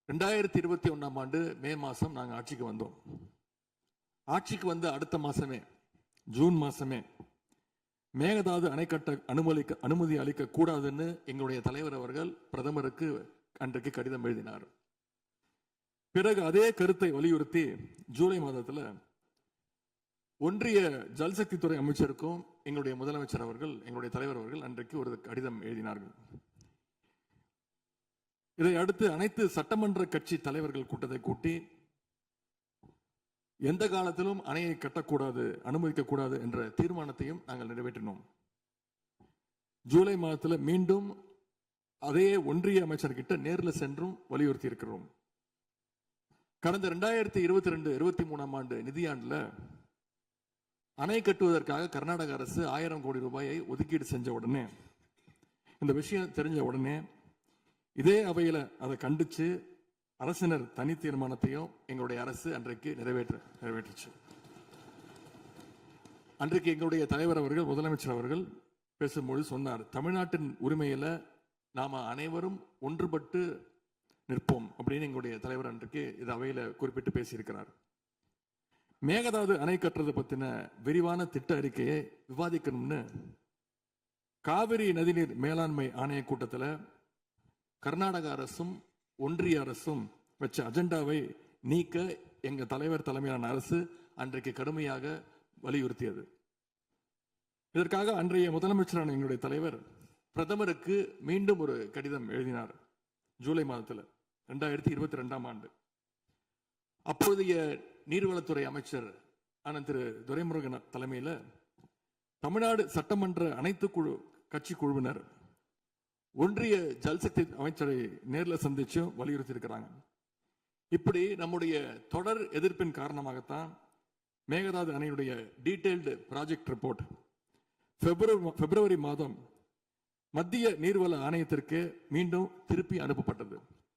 2021 ஆண்டு மே மாசம் நாங்கள் ஆட்சிக்கு வந்தோம். ஆட்சிக்கு வந்த அடுத்த மாசமே, ஜூன் மாசமே, மேகதாது அணை கட்ட அனுமதி அளிக்க கூடாதுன்னு எங்களுடைய தலைவர் அவர்கள் பிரதமருக்கு அன்றைக்கு கடிதம் எழுதினார். பிறகு அதே கருத்தை வலியுறுத்தி ஜூலை மாதத்தில் ஒன்றிய ஜல்சக்தி துறை அமைச்சருக்கும் எங்களுடைய முதலமைச்சர் அவர்கள், எங்களுடைய தலைவர் அவர்கள் அன்றைக்கு ஒரு கடிதம் எழுதினார்கள். இதை அடுத்து அனைத்து சட்டமன்ற கட்சி தலைவர்கள் கூட்டத்தை கூட்டி எந்த காலத்திலும் அணையை கட்டக்கூடாது, அனுமதிக்க கூடாது என்ற தீர்மானத்தையும் நாங்கள் நிறைவேற்றினோம். ஜூலை மாதத்தில் மீண்டும் அதே ஒன்றிய அமைச்சர்கிட்ட நேரில் சென்றும் வலியுறுத்தி இருக்கிறோம். கடந்த 2022-23 ஆண்டு நிதியாண்டுல அணை கட்டுவதற்காக கர்நாடக அரசு 1000 கோடி ரூபாயை ஒதுக்கீடு செஞ்ச உடனே, இந்த விஷயம் தெரிஞ்ச உடனே இதே அவையில அதை கண்டிச்சு அரசினர் தனி தீர்மானத்தையும் எங்களுடைய அரசு அன்றைக்கு நிறைவேற்றுச்சு. அன்றைக்கு எங்களுடைய தலைவர் அவர்கள், முதலமைச்சர் அவர்கள் பேசும்போது சொன்னார், தமிழ்நாட்டின் உரிமையில நாம அனைவரும் ஒன்றுபட்டு நிற்போம் அப்படின்னு எங்களுடைய தலைவர் அன்றைக்கு இது அவையில குறிப்பிட்டு பேசியிருக்கிறார். மேகதாது அணை கட்டுறது பத்தின விரிவான திட்ட அறிக்கையை விவாதிக்கணும்னு காவிரி நதிநீர் மேலாண்மை ஆணைய கூட்டத்தில் கர்நாடக அரசும் ஒன்றிய அரசும் வச்ச அஜெண்டாவை நீக்க எங்க தலைவர் தலைமையிலான அரசு அன்றைக்கு கடுமையாக வலியுறுத்தியது. இதற்காக அன்றைய முதலமைச்சரான எங்களுடைய தலைவர் பிரதமருக்கு மீண்டும் ஒரு கடிதம் எழுதினார் ஜூலை மாதத்தில் 2022 ஆண்டு. அப்போதைய நீர்வளத்துறை அமைச்சர் திரு துரைமுருகன் தலைமையில் தமிழ்நாடு சட்டமன்ற அனைத்து கட்சி குழுவினர் ஒன்றிய ஜல்சக்தி அமைச்சரை நேரில் சந்திச்சு வலியுறுத்தி இருக்கிறாங்க. இப்படி நம்முடைய தொடர் எதிர்ப்பின் காரணமாகத்தான் மேகதாது அணையுடைய டீடைல்டு ப்ராஜெக்ட் ரிப்போர்ட் பிப்ரவரி மாதம் மத்திய நீர்வள ஆணையத்திற்கு மீண்டும் திருப்பி அனுப்பப்பட்டது.